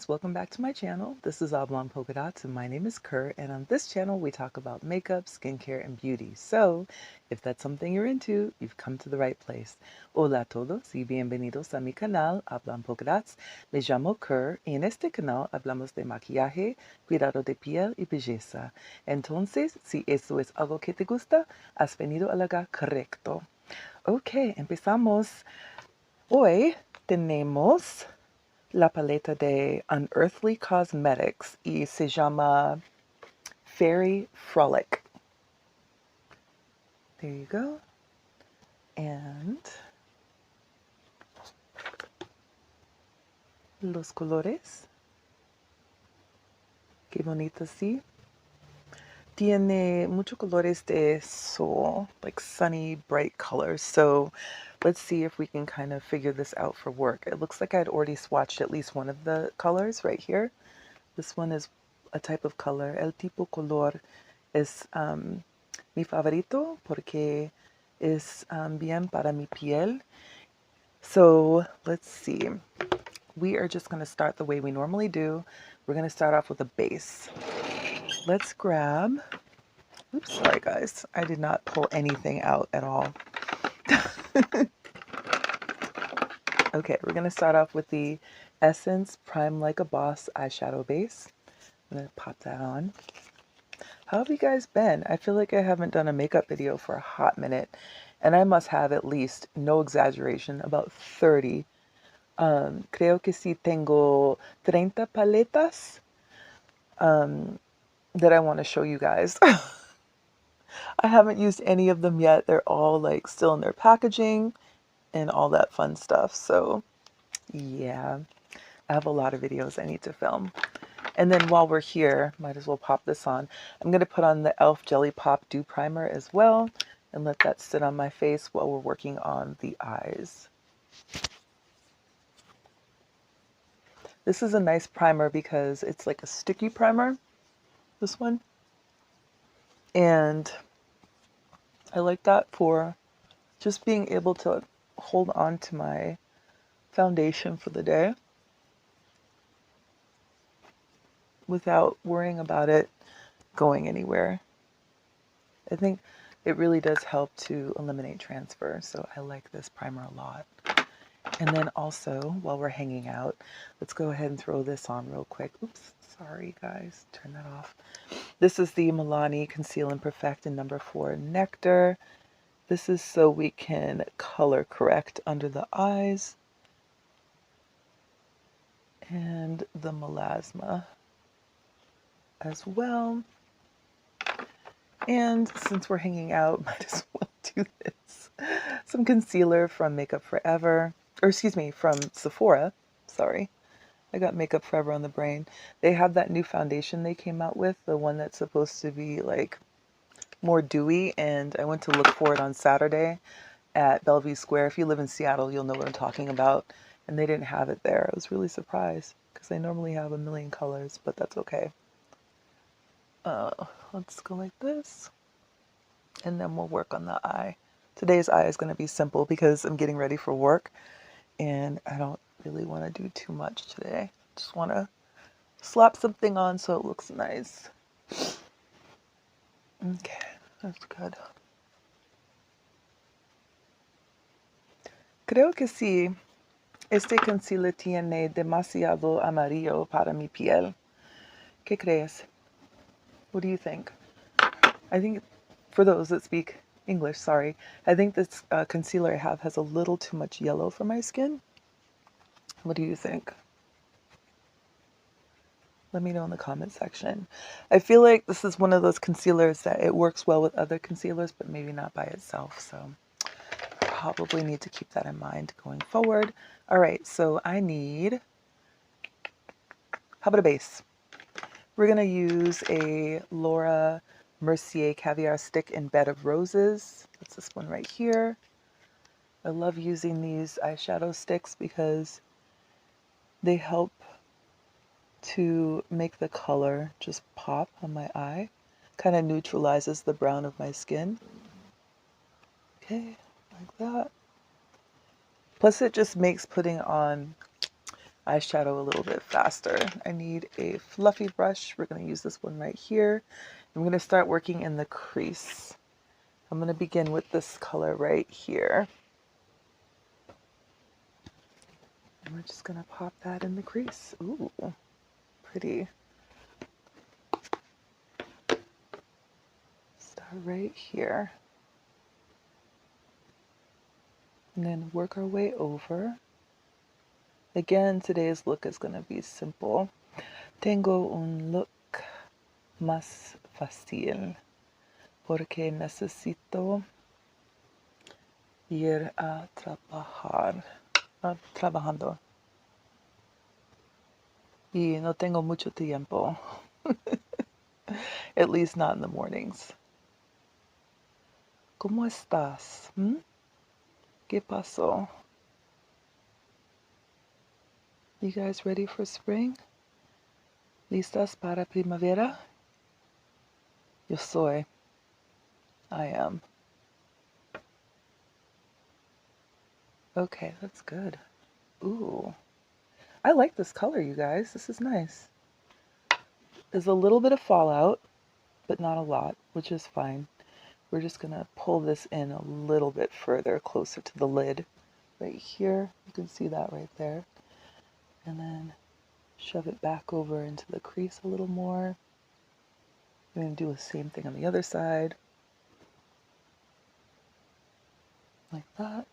guys, welcome back to my channel. This is Oblong Polka Dots and my name is Kerr, and on this channel we talk about makeup, skincare, and beauty. So, if that's something you're into, you've come to the right place. Hola a todos y bienvenidos a mi canal Oblong Polka Dots. Me llamo Kerr y en este canal hablamos de maquillaje, cuidado de piel y belleza. Entonces, si eso es algo que te gusta, has venido al lugar correcto. Ok, empezamos. Hoy tenemos la paleta de Unearthly Cosmetics y se llama Fairy Frolic. There you go. And los colores. Qué bonito, sí. Tiene muchos colores de sol, like sunny, bright colors. So let's see if we can kind of figure this out for work. It looks like I'd already swatched at least one of the colors right here. This one is a type of color. El tipo color es mi favorito porque es bien para mi piel. So let's see. We are just going to start the way we normally do. We're going to start off with a base. Let's grab, oops, sorry guys, I did not pull anything out at all. Okay, we're going to start off with the Essence Prime Like a Boss eyeshadow base. I'm going to pop that on. How have you guys been? I feel like I haven't done a makeup video for a hot minute, and I must have at least, no exaggeration, about 30. Creo que sí tengo 30 paletas that I want to show you guys. I haven't used any of them yet. They're all like still in their packaging and all that fun stuff. So yeah, I have a lot of videos I need to film. And then while we're here, might as well pop this on. I'm going to put on the e.l.f. Jellypop Dew Primer as well and let that sit on my face while we're working on the eyes. This is a nice primer because it's like a sticky primer, this one. And I like that for just being able to hold on to my foundation for the day without worrying about it going anywhere. I think it really does help to eliminate transfer, so I like this primer a lot. And then also, while we're hanging out, let's go ahead and throw this on real quick. Oops, sorry guys, turn that off. This is the Milani Conceal and Perfect in number 4 Nectar. This is so we can color correct under the eyes and the melasma as well. And since we're hanging out, might as well do this. Some concealer from Makeup Forever, or excuse me, from Sephora. Sorry, I got Makeup Forever on the brain. They have that new foundation they came out with, the one that's supposed to be like more dewy, and I went to look for it on Saturday at Bellevue Square. If you live in Seattle, you'll know what I'm talking about. And they didn't have it there. I was really surprised because they normally have a million colors, but that's okay. Let's go like this, and then we'll work on the eye. Today's eye is going to be simple because I'm getting ready for work, and I don't really want to do too much today. Just want to slap something on so it looks nice. Okay, that's good. Creo que sí. Este concealer tiene demasiado amarillo para mi piel. ¿Qué crees? What do you think? I think, for those that speak English, sorry, I think this concealer I have has a little too much yellow for my skin. What do you think? Let me know in the comment section. I feel like this is one of those concealers that it works well with other concealers, but maybe not by itself. So probably need to keep that in mind going forward. All right, so I need, how about a base? We're going to use a Laura Mercier Caviar Stick in Bed of Roses. That's this one right here. I love using these eyeshadow sticks because they help to make the color just pop on my eye. Kind of neutralizes the brown of my skin. Okay, like that. Plus it just makes putting on eyeshadow a little bit faster. I need a fluffy brush. We're going to use this one right here. I'm going to start working in the crease. I'm going to begin with this color right here. And we're just going to pop that in the crease. Ooh, pretty. Start right here. And then work our way over. Again, today's look is going to be simple. Tengo un look más fácil porque necesito ir a trabajar, trabajando. Y no tengo mucho tiempo. At least not in the mornings. ¿Cómo estás? ¿Qué pasó? You guys ready for spring? ¿Listas para primavera? Yo soy. I am. Okay, that's good. Ooh. I like this color, you guys. This is nice. There's a little bit of fallout, but not a lot, which is fine. We're just going to pull this in a little bit further, closer to the lid. Right here, you can see that right there. And then shove it back over into the crease a little more. I'm going to do the same thing on the other side. Like that.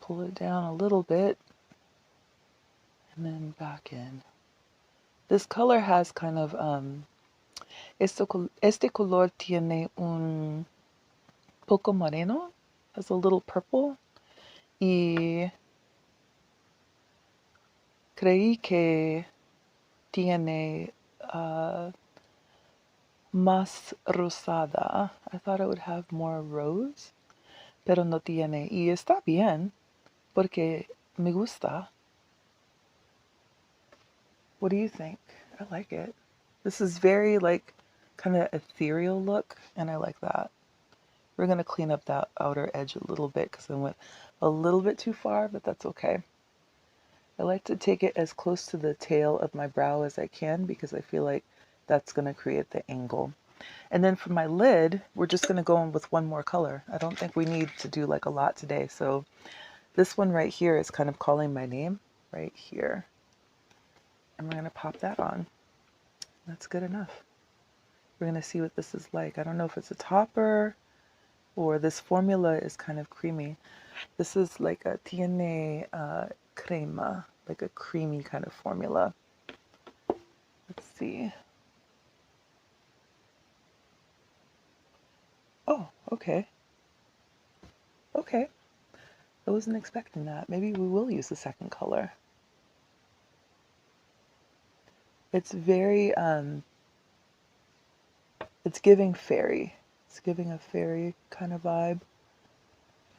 Pull it down a little bit. And then back in. This color has kind of, este color tiene un poco moreno. Has a little purple. Y creí que tiene más rosada. I thought it would have more rose, pero no tiene. Y está bien, porque me gusta. What do you think? I like it. This is very like kind of ethereal look, and I like that. We're going to clean up that outer edge a little bit because I went a little bit too far, but that's okay. I like to take it as close to the tail of my brow as I can because I feel like that's going to create the angle. And then for my lid, we're just going to go in with one more color. I don't think we need to do like a lot today. So this one right here is kind of calling my name right here. And we're going to pop that on. That's good enough. We're going to see what this is like. I don't know if it's a topper or this formula is kind of creamy. This is like a tiene crema, like a creamy kind of formula. Let's see. Oh, okay. Okay. I wasn't expecting that. Maybe we will use the second color. It's very, it's giving fairy. It's giving a fairy kind of vibe.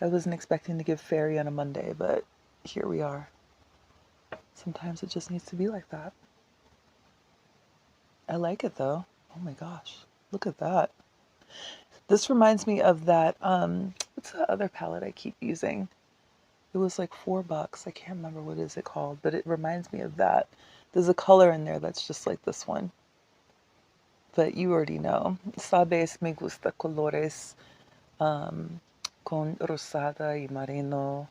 I wasn't expecting to give fairy on a Monday, but here we are. Sometimes it just needs to be like that. I like it though. Oh my gosh, look at that. This reminds me of that, what's the other palette I keep using? It was like $4. I can't remember what is it called, but it reminds me of that. There's a color in there that's just like this one. But you already know. Sabes me gusta colores con rosada y marino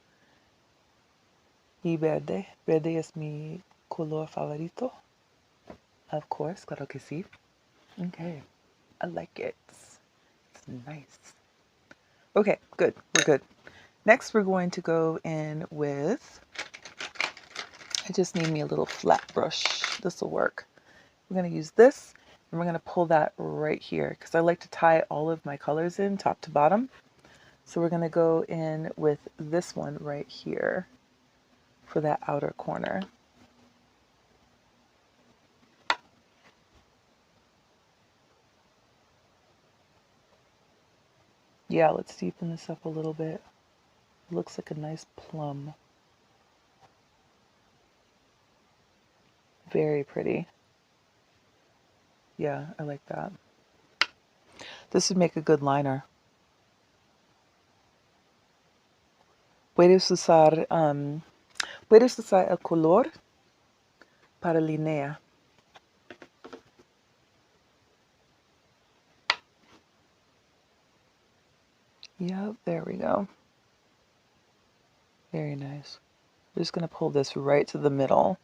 y verde. Verde es mi color favorito. Of course, claro que sí. Okay, I like it. It's nice. Okay, good. We're good. Next, we're going to go in with, I just need me a little flat brush. This will work. We're going to use this, and we're going to pull that right here because I like to tie all of my colors in top to bottom. So we're going to go in with this one right here for that outer corner. Yeah, let's deepen this up a little bit. It looks like a nice plum. Very pretty. Yeah, I like that. This would make a good liner. Puedes usar Puedes usar el color para línea. Yep, there we go. Very nice. I'm just going to pull this right to the middle.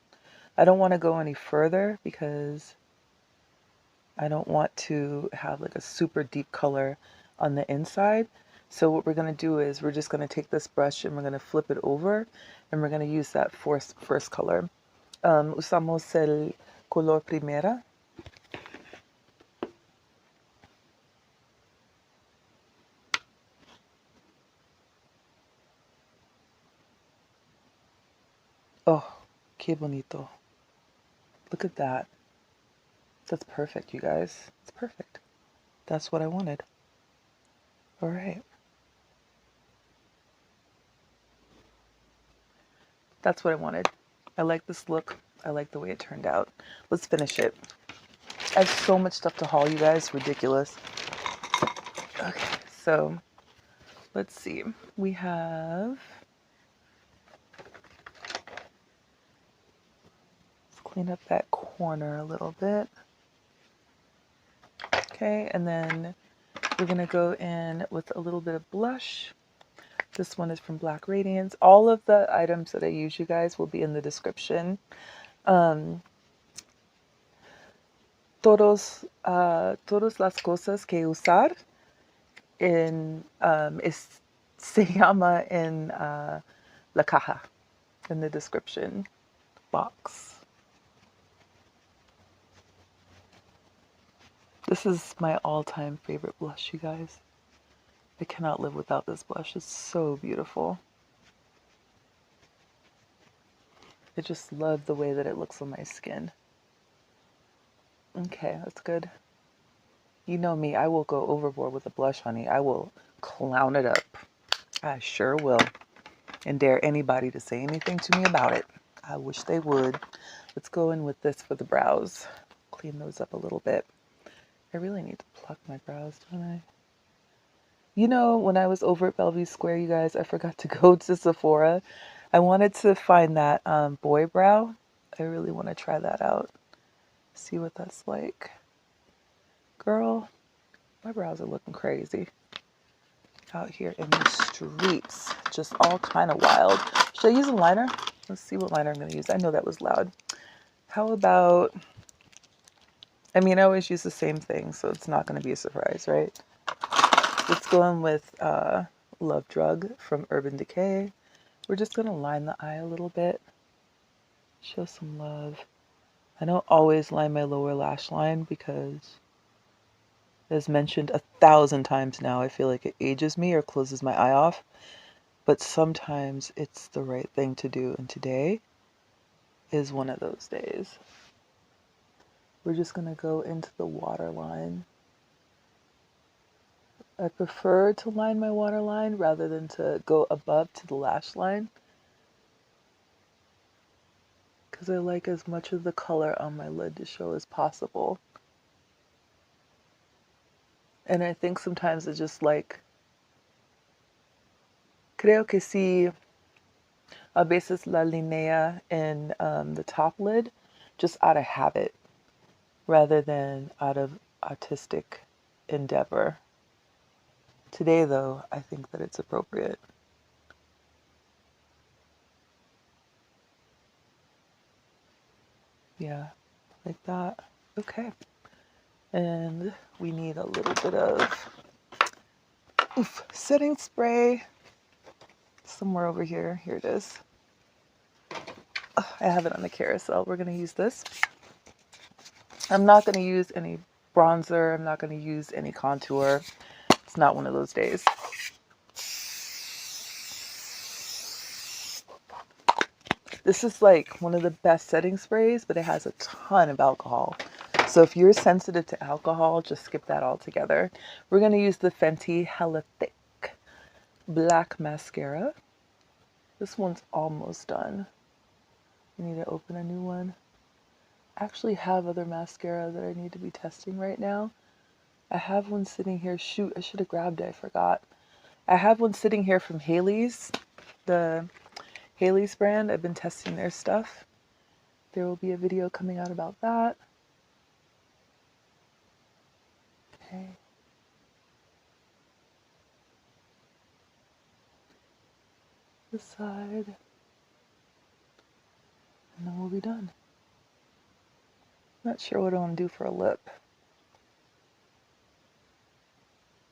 I don't want to go any further because I don't want to have like a super deep color on the inside. So what we're going to do is we're just going to take this brush and we're going to flip it over and we're going to use that first color. Usamos el color primera. Oh, qué bonito. Look at that. That's perfect, you guys. It's perfect. That's what I wanted. All right. That's what I wanted. I like this look. I like the way it turned out. Let's finish it. I have so much stuff to haul, you guys. Ridiculous. Okay, so let's see. We have... Let's clean up that corner a little bit. Okay, and then we're going to go in with a little bit of blush. This one is from Black Radiance. All of the items that I use, you guys, will be in the description. Todas las cosas que usar se llama en la caja, in the description box. This is my all-time favorite blush, you guys. I cannot live without this blush. It's so beautiful. I just love the way that it looks on my skin. Okay, that's good. You know me, I will go overboard with the blush, honey. I will clown it up. I sure will. And dare anybody to say anything to me about it. I wish they would. Let's go in with this for the brows. Clean those up a little bit. I really need to pluck my brows, don't I? You know, when I was over at Bellevue Square, you guys, I forgot to go to Sephora. I wanted to find that boy brow. I really want to try that out. See what that's like. Girl, my brows are looking crazy. Out here in the streets. Just all kind of wild. Should I use a liner? Let's see what liner I'm going to use. I know that was loud. How about... I mean, I always use the same thing, so it's not going to be a surprise, right? Let's go in with Love Drug from Urban Decay. We're just going to line the eye a little bit. Show some love. I don't always line my lower lash line because, as mentioned 1,000 times now, I feel like it ages me or closes my eye off. But sometimes it's the right thing to do, and today is one of those days. We're just going to go into the waterline. I prefer to line my waterline rather than to go above to the lash line, because I like as much of the color on my lid to show as possible. And I think sometimes it's just like, creo que si a veces la linea in the top lid just out of habit rather than out of artistic endeavor. Today, though, I think that it's appropriate. Yeah, like that. Okay. And we need a little bit of setting spray somewhere over here. Here it is. I have it on the carousel. We're going to use this. I'm not going to use any bronzer. I'm not going to use any contour. It's not one of those days. This is like one of the best setting sprays, but it has a ton of alcohol. So if you're sensitive to alcohol, just skip that altogether. We're going to use the Fenty Hella Thick Black Mascara. This one's almost done. I need to open a new one. I actually have other mascara that I need to be testing right now. I have one sitting here. Shoot, I should have grabbed it. I forgot. I have one sitting here from Haley's. The Haley's brand, I've been testing their stuff. There will be a video coming out about that. Okay. This side. And then we'll be done. Not sure what I want to do for a lip.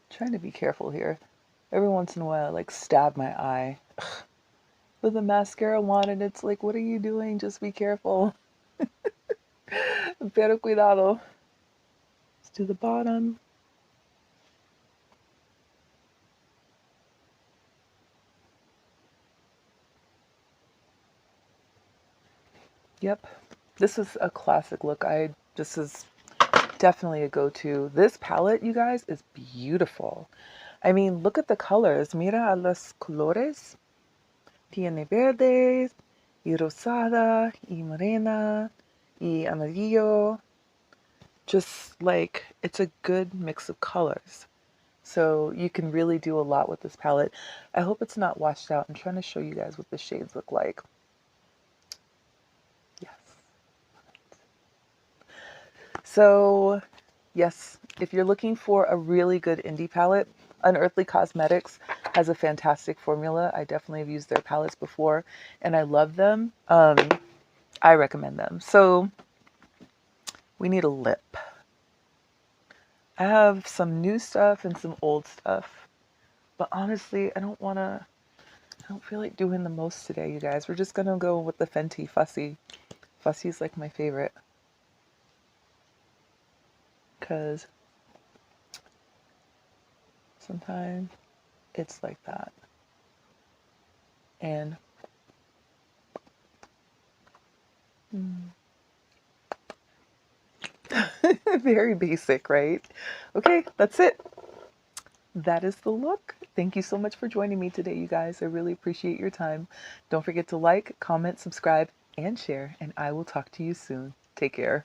Trying to be careful here. Every once in a while I like stab my eye with a mascara wand and it's like, what are you doing? Just be careful. Pero cuidado. Let's do the bottom. Yep. This is a classic look. This is definitely a go-to. This palette, you guys, is beautiful. I mean, look at the colors. Mira a los colores. Tiene verde, y rosada, y morena, y amarillo. Just like, it's a good mix of colors. So you can really do a lot with this palette. I hope it's not washed out. I'm trying to show you guys what the shades look like. Yes. So, yes, if you're looking for a really good indie palette, Unearthly Cosmetics has a fantastic formula. I definitely have used their palettes before, and I love them. I recommend them. So, we need a lip. I have some new stuff and some old stuff, but honestly, I don't feel like doing the most today, you guys. We're just gonna go with the Fenty Fussy. Fussy is like my favorite, because sometimes it's like that. And very basic, right? Okay, that's it. That is the look. Thank you so much for joining me today, you guys. I really appreciate your time. Don't forget to like, comment, subscribe, and share, and I will talk to you soon. Take care.